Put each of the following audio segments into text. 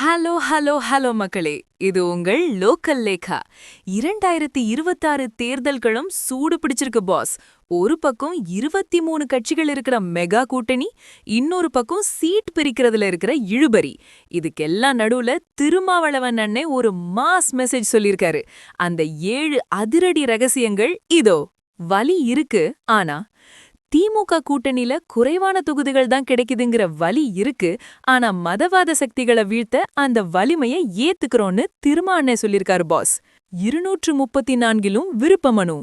Hello hello hello மக்களே, இது உங்கள் லோக்கல் லேகா. 2026 தேர்தல்களும் சூடு பிடிச்சிருக்கு பாஸ். ஒரு பக்கம் 23 கட்சிகள் இருக்கிற மெகா கூட்டணி, இன்னொரு பக்கம் சீட் பிரிக்கிறதுல இருக்கிற இழுபறி. இதுக்கெல்லாம் நடுவுல திருமாவளவன் அண்ணே ஒரு மாஸ் மெசேஜ் சொல்லியிருக்காரு. அந்த 7 அதிரடி ரகசியங்கள் இதோ. வலி இருக்கு, ஆனா திமுக கூட்டணியில குறைவான தொகுதிகள் தான் கிடைக்குதுங்கிற வலி இருக்கு. ஆனா மதவாத சக்திகளை வீழ்த்த அந்த வலிமையை ஏத்துக்கிறோன்னு திருமாண்ணே சொல்லிருக்காரு பாஸ். 234லும் விருப்ப மனு.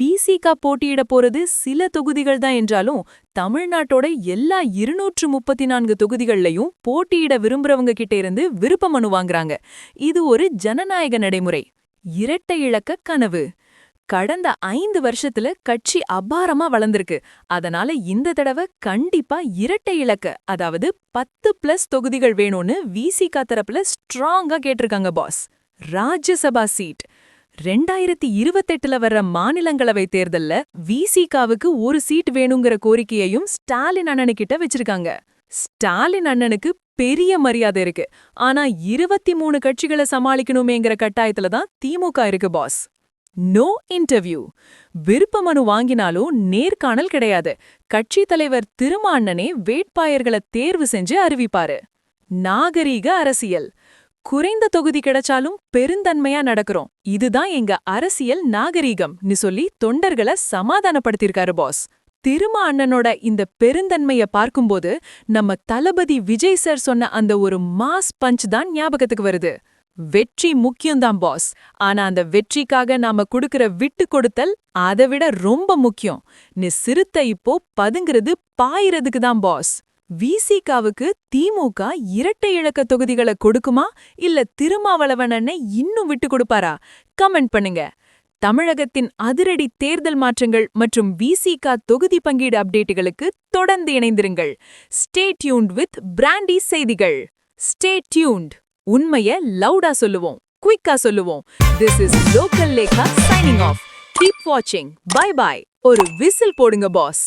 விசிக போட்டியிட போறது சில தொகுதிகள் தான் என்றாலும் தமிழ்நாட்டோட எல்லா 234 தொகுதிகள்லையும் போட்டியிட விரும்புறவங்க கிட்ட இருந்து விருப்ப மனு வாங்குறாங்க. இது ஒரு ஜனநாயக நடைமுறை. இரட்டை இலக்க கனவு. கடந்த 5 வருஷத்துல கட்சி அபாரமா வளர்ந்திருக்கு. அதனால இந்த தடவை கண்டிப்பா இரட்டை இலக்க, அதாவது 10+ தொகுதிகள் வேணும்னு விசிக தரப்புல ஸ்ட்ராங்கா கேட்டிருக்காங்க பாஸ். ராஜ்யசபா சீட். 2028ல வர்ற மாநிலங்களவை தேர்தல்ல விசிகாவுக்கு ஒரு சீட் வேணுங்கிற கோரிக்கையையும் ஸ்டாலின் அண்ணனுக்கிட்ட வச்சிருக்காங்க. ஸ்டாலின் அண்ணனுக்கு பெரிய மரியாதை இருக்கு. ஆனா 23 கட்சிகளை சமாளிக்கணுமேங்கிற கட்டாயத்துல தான் திமுக இருக்கு பாஸ். No interview. விருப்ப மனு வாங்கினாலும் நேர்காணல் கிடையாது. கட்சி தலைவர் திருமாண்ணனே வேட்பாளர்களை தேர்வு செஞ்சு அறிவிப்பாரு. நாகரீக அரசியல். குறைந்த தொகுதி கிடைச்சாலும் பெருந்தன்மையா நடக்கிறோம், இதுதான் எங்க அரசியல் நாகரீகம்னு சொல்லி தொண்டர்களை சமாதானப்படுத்திருக்காரு பாஸ். திருமா அண்ணனோட இந்த பெருந்தன்மைய பார்க்கும்போது நம்ம தளபதி விஜய் சார் சொன்ன அந்த ஒரு மாஸ் பஞ்ச் தான் ஞாபகத்துக்கு வருது. வெற்றி முக்கியம்தான் பாஸ், ஆனா அந்த வெற்றிக்காக நாம குடுக்கிற விட்டு கொடுத்தல் அதை விட ரொம்ப முக்கியம். நீ சிறுத்தை இப்போ பதுங்கிறது பாயிரதுக்கு தான் பாஸ். விசிகாவுக்கு திமுக இரட்டை இலக்க தொகுதிகளை கொடுக்குமா, இல்ல திருமாவளவன் அண்ணன் இன்னும் விட்டு கொடுப்பாரா? கமெண்ட் பண்ணுங்க. தமிழகத்தின் அதிரடி தேர்தல் மாற்றங்கள் மற்றும் விசிக தொகுதி பங்கீடு அப்டேட்டுகளுக்கு தொடர்ந்து இணைந்திருங்கள். ஸ்டே டியூன்ட் வித் பிராண்டி செய்திகள். Stay tuned. உண்மைய லவுடா சொல்லுவோம், குயிக்கா சொல்லுவோம். This is Local Lekha signing off. Keep watching. Bye bye. ஒரு விசில் போடுங்க பாஸ்.